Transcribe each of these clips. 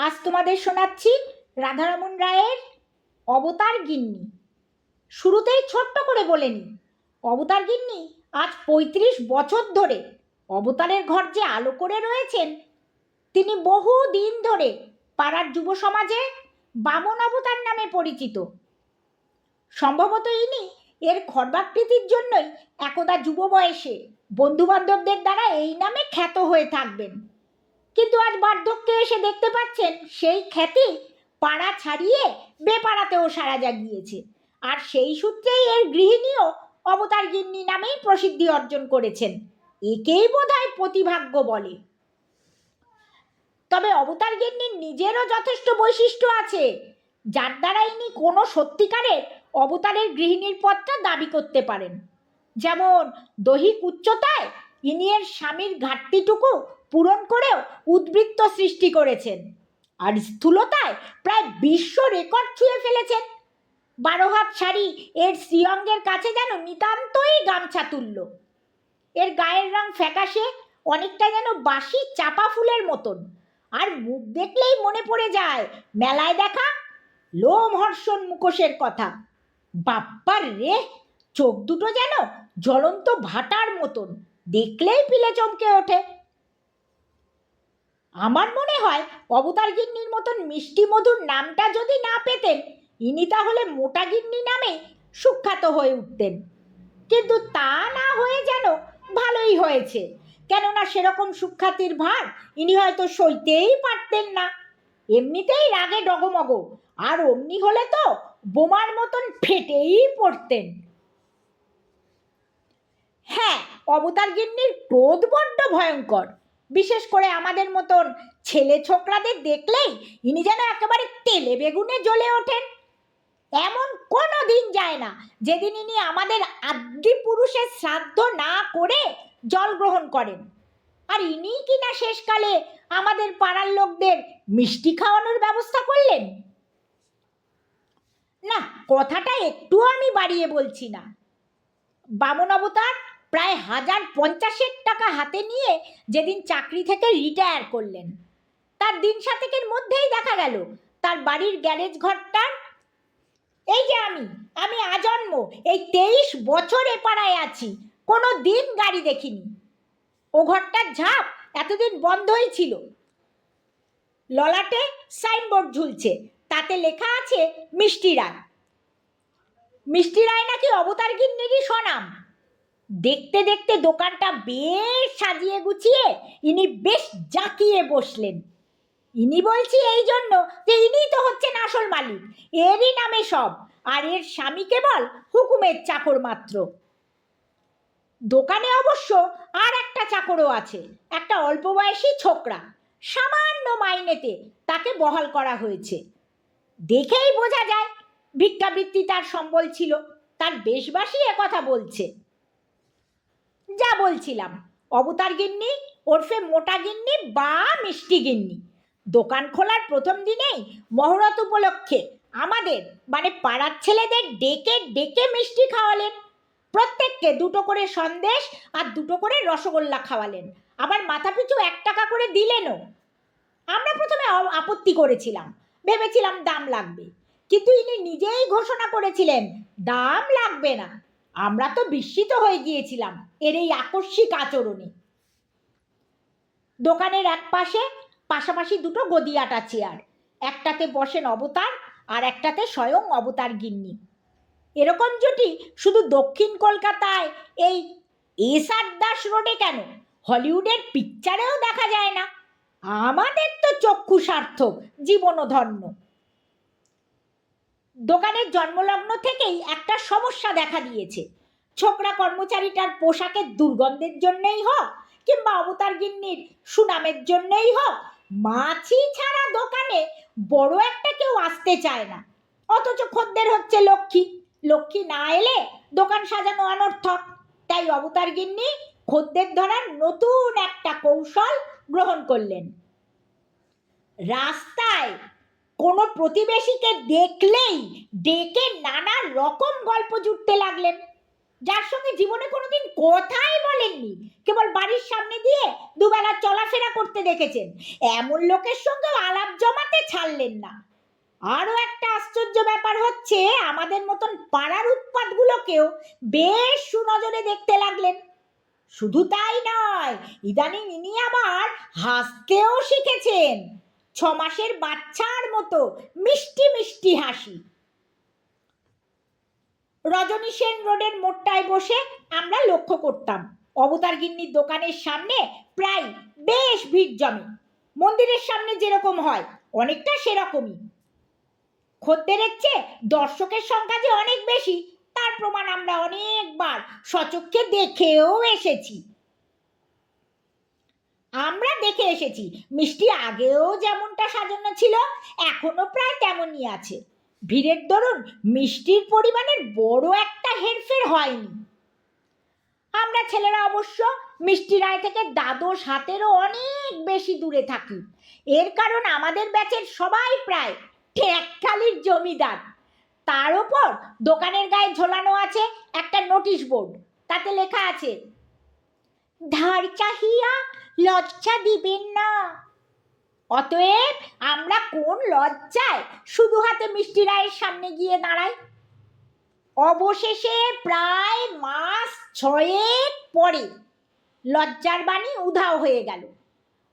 আজ তোমাদের শোনাচ্ছি রাধারমণ রায়ের অবতার গিন্নি। শুরুতেই ছোট্ট করে বলে নি, অবতার গিন্নি আজ ৩৫ বছর ধরে অবতারের ঘর যে আলো করে রয়েছেন, তিনি বহু দিন ধরে পাড়ার যুব সমাজে বামন অবতার নামে পরিচিত। সম্ভবত ইনি এর খর্বাকৃতির জন্যই একদা যুব বয়সে বন্ধু বান্ধবদের দ্বারা এই নামে খ্যাত হয়ে থাকবেন। কিন্তু আজ বার্ধক্যে এসে দেখতে পাচ্ছেন সেই খ্যাতি পাড়া ছাড়িয়ে বেপাড়াতেও সাড়া জাগিয়েছে। আর সেই সূত্রেই এর গৃহিণীও অবতার গিন্নি নামেই প্রসিদ্ধি অর্জন করেছেন। একেই বোধহয় প্রতিভাগ্য বলে। তবে অবতার গিন্নির নিজেরও যথেষ্ট বৈশিষ্ট্য আছে, যার দ্বারা ইনি কোনো সত্যিকারের অবতারের গৃহিণীর পদটা দাবি করতে পারেন। যেমন দৈহিক উচ্চতায় ইনি এর স্বামীর ঘাটতিটুকু পূরণ করেও উদ্বৃত্ত সৃষ্টি করেছেন, আর স্থূলতায় প্রায় বিশ্ব রেকর্ড ছুঁয়ে ফেলেছেন। ১২ হাত শাড়ি এর শ্রীঅঙ্গের কাছে যেন নিতান্তই গামছা তুল্য। এর গায়ের রং ফ্যাকাশে, অনেকটা যেন বাসি চাপা ফুলের মতন। আর মুখ দেখলেই মনে পড়ে যায় মেলায় দেখা লোমহর্ষণ মুখোশের কথা। বাপ্পার রে, চোখ দুটো যেন জ্বলন্ত ভাটার মতন, দেখলেই পিলে চমকে ওঠে। আমার মনে হয় অবতার গিন্নির মতন মিষ্টি মধুর নামটা যদি না পেতেন, ইনি তাহলে মোটা গিন্নি নামে সুখ্যাত হয়ে উঠতেন। কিন্তু তা না হয়ে যেন ভালোই হয়েছে, কেননা সেরকম সুখ্যাতির ভার ইনি হয়তো সইতেই পারতেন না। এমনিতেই রাগে ডগমগ, আর অমনি হলে তো বোমার মতন ফেটেই পড়তেন। হ্যাঁ, অবতার গিন্নির ক্রোধ বড্ড ভয়ঙ্কর। বিশেষ করে আমাদের মতন ছেলে ছোকরাদের দেখলেই ইনি যেন একেবারে তেলে বেগুনে জ্বলে ওঠেন। এমন কোনো দিন যায় না যেদিন ইনি আমাদের আদি পুরুষের শ্রাদ্ধ না করে জল গ্রহণ করেন। আর ইনি কিনা শেষকালে আমাদের পাড়ার লোকদের মিষ্টি খাওয়ানোর ব্যবস্থা করলেন। না, কথাটা একটুও আমি বাড়িয়ে বলছি না। বামন অবতার প্রায় ১০৫০ টাকা হাতে নিয়ে যেদিন চাকরি থেকে রিটায়ার করলেন, তার দিন সাতেকের মধ্যেই দেখা গেল তার বাড়ির গ্যারেজ ঘরটার, এই যে আমি আজন্ম এই ২৩ বছর এ পাড়ায় আছি, কোনো দিন গাড়ি দেখিনি। ও ঘরটার ঝাঁপ এতদিন বন্ধই ছিল। ললাটে সাইনবোর্ড ঝুলছে, তাতে লেখা আছে মিষ্টি রায়। মিষ্টি রায় নাকি অবতার গিন্নিরই স্বনাম। দেখতে দেখতে দোকানটা বেশ সাজিয়ে গুছিয়ে ইনি বেশ জাঁকিয়ে বসলেন। ইনি বলছি এই জন্য যে ইনিই তো হচ্ছেন আসল মালিক, এরই নামে সব, আর এর স্বামী কেবল হুকুমের চাকর মাত্র। দোকানে অবশ্য আর একটা চাকরও আছে, একটা অল্প বয়সী ছোকরা। সামান্য মাইনেতে তাকে বহাল করা হয়েছে। দেখেই বোঝা যায় ভিক্ষাবৃত্তি তার সম্বল ছিল। তার বেশবাসী কথা বলছে। যা বলছিলাম, অবতার গিন্নি ওরফে মোটা গিন্নি বা মিষ্টি গিন্নি দোকান খোলার প্রথম দিনেই মহরত উপলক্ষে আমাদের মানে পাড়ার ছেলেদের ডেকে ডেকে মিষ্টি খাওয়ালেন। প্রত্যেককে 2টো করে সন্দেশ আর 2টো করে রসগোল্লা খাওয়ালেন। আবার মাথাপিছু 1 টাকা করে দিলেনও। আমরা প্রথমে আপত্তি করেছিলাম, ভেবেছিলাম দাম লাগবে, কিন্তু ইনি নিজেই ঘোষণা করেছিলেন দাম লাগবে না। আমরা তো বিস্মিত হয়ে গিয়েছিলাম এর এই আকস্মিক আচরণে। দোকানের এক পাশে পাশাপাশি 2টো গদিয়াটা চেয়ার, একটাতে বসেন অবতার আর একটাতে স্বয়ং অবতার গিন্নি। এরকম জুটি শুধু দক্ষিণ কলকাতায় এই এস.আর. দাস রোডে কেন, হলিউডের পিকচারেও দেখা যায় না। আমাদের তো চক্ষু সার্থক, জীবনও ধন্য। দোকানের জন্মলগ্ন থেকেই একটা সমস্যা দেখা দিয়েছে। ছোকরা কর্মচারীটার পোশাকের দুর্গন্ধের জন্যই হোক কিংবা অবতার গিন্নির সুনামের জন্যই হোক, মাছি ছাড়া দোকানে বড় একটা কেউ আসতে চায় না। অথচ খদ্দের হচ্ছে লক্ষ্মী। লক্ষ্মী না এলে দোকান সাজানো অনর্থক। তাই অবতার গিন্নি খদ্দের ধরার নতুন একটা কৌশল গ্রহণ করলেন। রাস্তায় কোনো প্রতিবেশীকে দেখলেই ডেকে নানা রকম গল্প জুড়তে লাগলেন। যার সঙ্গে জীবনে কোনোদিন কথাই বলেননি, কেবল বাড়ির সামনে দিয়ে দুবেলা চলাফেরা করতে দেখেছেন, এমন লোকের সঙ্গেও আলাপ জমাতে ছাড়লেন না। আরও একটা আশ্চর্য ব্যাপার হচ্ছে, আমাদের মতন পাড়ার উৎপাতগুলোকেও বেশ সুনজরে দেখতে লাগলেন। শুধু তাই নয়, ইদানিং ইনি আবার হাসতেও শিখেছেন, 6 মাসের বাচ্চার মতো মিষ্টি মিষ্টি হাসি। রজনী সেন রোডের মোড়টায় বসে আমরা লক্ষ্য করতাম, অবতার গিন্নির দোকানের সামনে প্রায় বেশ ভিড় জমে। মন্দিরের সামনে যেরকম হয় অনেকটা সেরকমই। খদ্দেরের চেয়ে দর্শকের সংখ্যা যে অনেক বেশি, তার প্রমাণ আমরা অনেকবার সচক্ষে দেখেও এসেছি। আমরা দেখে এসেছি মিষ্টি আগেও যেমনটা সাজানো ছিল এখনো প্রায় তেমনই আছে। ভিড়ের দরুন মিষ্টির পরিমাণের বড় একটা হেরফের হয়নি। আমরা ছেলেরা অবশ্য মিষ্টি রায় থেকে দ্বাদশ হাতেরও অনেক বেশি দূরে থাকি। এর কারণ আমাদের ব্যাচের সবাই প্রায় ঠেকখালির জমিদার। তার ওপর দোকানের গায়ে ঝোলানো আছে একটা নোটিশ বোর্ড, তাতে লেখা আছে, ধার চাহিয়া লজ্জা দিবেন না। অতএব আমরা কোন লজ্জায় শুধু হাতে মিষ্টি রায়ের সামনে গিয়ে দাঁড়াই। অবশেষে প্রায় মাস 6 পরে লজ্জার বাণী উধাও হয়ে গেল,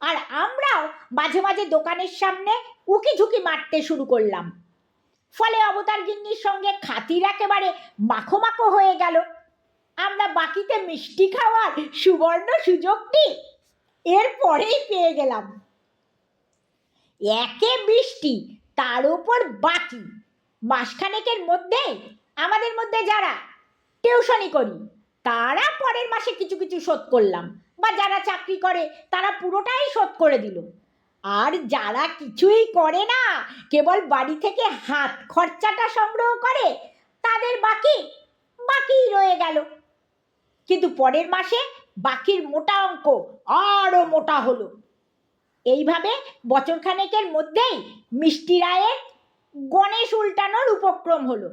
আর আমরাও মাঝে মাঝে দোকানের সামনে উকি ঝুঁকি মারতে শুরু করলাম। ফলে অবতার গিন্নির সঙ্গে খাতির একেবারে মাখো মাখো হয়ে গেল। আমরা বাকিতে মিষ্টি খাওয়ার সুবর্ণ সুযোগটি এরপরেই পেয়ে গেলাম। একে বৃষ্টি, তার উপর বাকি, মাসখানেকের মধ্যেই আমাদের মধ্যে যারা টিউশনি করি তারা পরের মাসে কিছু কিছু শোধ করলাম, বা যারা চাকরি করে তারা পুরোটাই শোধ করে দিল। আর যারা কিছুই করে না, কেবল বাড়ি থেকে হাত খরচাটা সংগ্রহ করে, তাদের বাকি রয়ে গেল। কিন্তু পরের মাসে বাকির মোটা অঙ্ক আরও মোটা হলো। এইভাবে বছরখানেকের মধ্যেই মিষ্টি রায়ের গণেশ উল্টানোর উপক্রম হলো।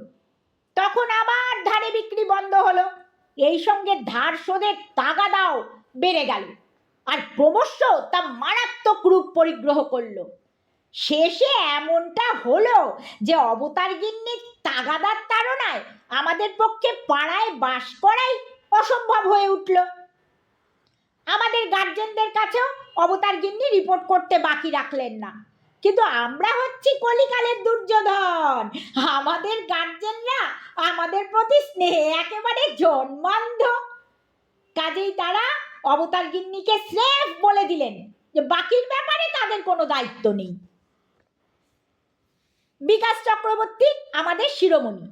তখন আবার ধারে বিক্রি বন্ধ হলো। এই সঙ্গে ধার শোধের তাগাদাও বেড়ে গেল, আর ক্রমশ তা মারাত্মক রূপ পরিগ্রহ করলো। শেষে এমনটা হলো যে অবতার গিন্নির তাগাদার তাড়নায় আমাদের পক্ষে পাড়ায় বাস করাই অসম্ভব হয়ে উঠল। আমাদের গার্জেনদের কাছেও অবতার গিন্নি রিপোর্ট করতে বাকি রাখলেন না। কিন্তু আমরা হচ্ছি কলিকালের দুর্যোধন, আমাদের গার্জেনরা আমাদের প্রতি স্নেহে একেবারে জন্মান্ধ। কাজেই তারা অবতার গিন্নিকে স্রেফ বলে দিলেন যে বাকির ব্যাপারে তাদের কোনো দায়িত্ব নেই। বিকাশ চক্রবর্তী আমাদের শিরোমণি,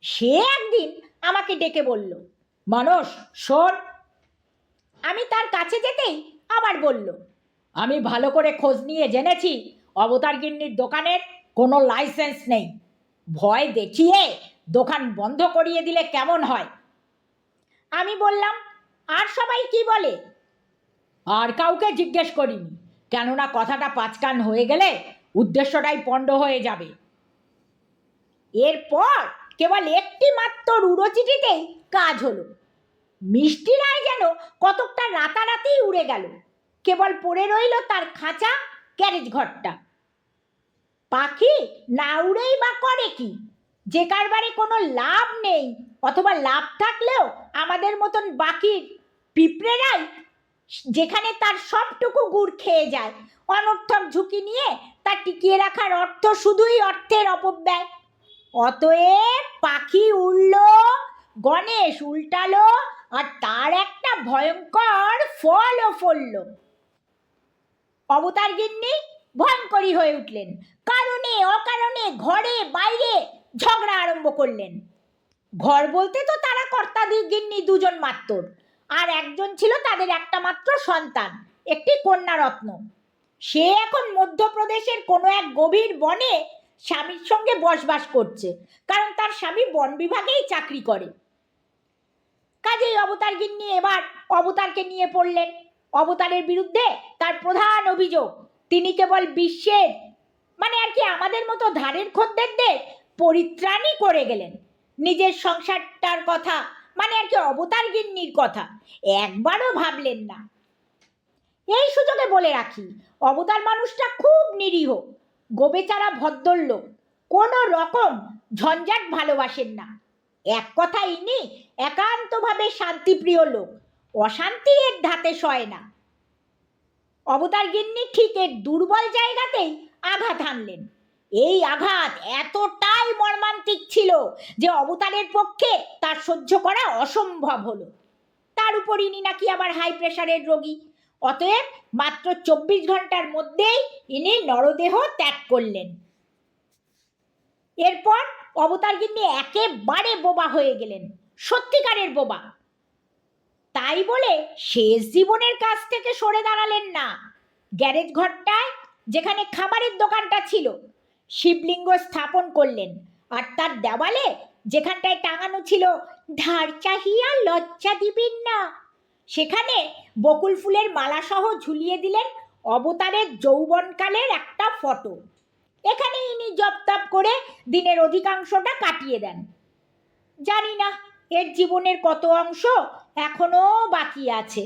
সে একদিন আমাকে ডেকে বলল, মানস শোন। আমি তার কাছে যেতেই আবার বলল, আমি ভালো করে খোঁজ নিয়ে জেনেছি অবতার গিন্নির দোকানের কোনো লাইসেন্স নেই। ভয় দেখিয়ে দোকান বন্ধ করিয়ে দিলে কেমন হয়? আমি বললাম, আর সবাই কি বলে? আর কাউকে জিজ্ঞেস করিনি, কেননা কথাটা পাঁচকান হয়ে গেলে উদ্দেশ্যটাই পণ্ড হয়ে যাবে। এরপর কেবল একটি মাত্র উড়োচিঠিতেই কাজ হলো। মিষ্টি রায় যেন কতকটা রাতারাতি উড়ে গেল, কেবল পড়ে রইল তার খাঁচা গ্যারেজ ঘরটা। পাখি না উড়েই বা করে কি? যে কারবারে কোনো লাভ নেই, অথবা লাভ থাকলেও আমাদের মতন বাকির পিঁপড়েরাই যেখানে তার সবটুকু গুড় খেয়ে যায়, অনর্থক ঝুঁকি নিয়ে তা টিকিয়ে রাখার অর্থ শুধুই অর্থের অপব্যয়। অতএব পাখি উড়ল, গণেশ উল্টালো, আর তার একটা ভয়ঙ্কর ফলও ফলল। অবতার গিন্নি ভয়ঙ্করী হয়ে উঠলেন, কারণে অকারণে ঘরে বাইরে ঝগড়া আরম্ভ করলেন। ঘর বলতে তো তারা কর্তা গিন্নি দুজন মাত্র, আর একজন ছিল তাদের একটা মাত্র সন্তান, একটি কন্যা রত্ন। সে এখন মধ্যপ্রদেশের কোনো এক গভীর বনে স্বামীর সঙ্গে বসবাস করছে, কারণ তার স্বামী বন বিভাগেই চাকরি করে। কাজেই অবতার গিন্নি এবার অবতারকে নিয়ে পড়লেন। অবতারের বিরুদ্ধে তার প্রধান অভিযোগ, তিনি কেবল বিশ্বের আর কি আমাদের মতো ধারের খদ্দেরদের পরিত্রাণই করে গেলেন, নিজের সংসারটার কথা মানে আর কি অবতার গিন্নির কথা একবারও ভাবলেন না। এই সুযোগে বলে রাখি, অবতার মানুষটা খুব নিরীহ, গোবেচারা ভদ্রলোক, কোনো রকম ঝঞ্ঝাট ভালোবাসেন না। এক কথা ইনি একান্তভাবে শান্তিপ্রিয় লোক, অশান্তি এর ধাতে সয় না। অবতার গিন্নি ঠিক এর দুর্বল জায়গাতেই আঘাত হানলেন। এই আঘাত এতটাই মর্মান্তিক ছিল যে অবতারের পক্ষে তার সহ্য করা অসম্ভব হলো। তার উপর ইনি নাকি আবার হাই প্রেশারের রোগী, অতএব মাত্র 24 ঘন্টার মধ্যেই ইনি নরদেহ ত্যাগ করলেন। এরপর অবতার গিন্নি একেবারে বোবা হয়ে গেলেন, সত্যিকারের বোবা। তাই বলে শেষ জীবনের কাছ থেকে সরে দাঁড়ালেন না। গ্যারেজ ঘরটায় যেখানে খাবারের দোকানটা ছিল শিবলিঙ্গ স্থাপন করলেন, আর তার দেওয়ালে যেখানটায় টাঙানো ছিল ধার চাহিয়া লজ্জা দিবেন না, সেখানে বকুল ফুলের মালা সহ ঝুলিয়ে দিলেন অবতারের যৌবনকালের একটা ফটো। এখানে ইনি জপ তপ করে দিনের অধিকাংশটা কাটিয়ে দেন। জানি না এর জীবনের কত অংশ এখনো বাকি আছে।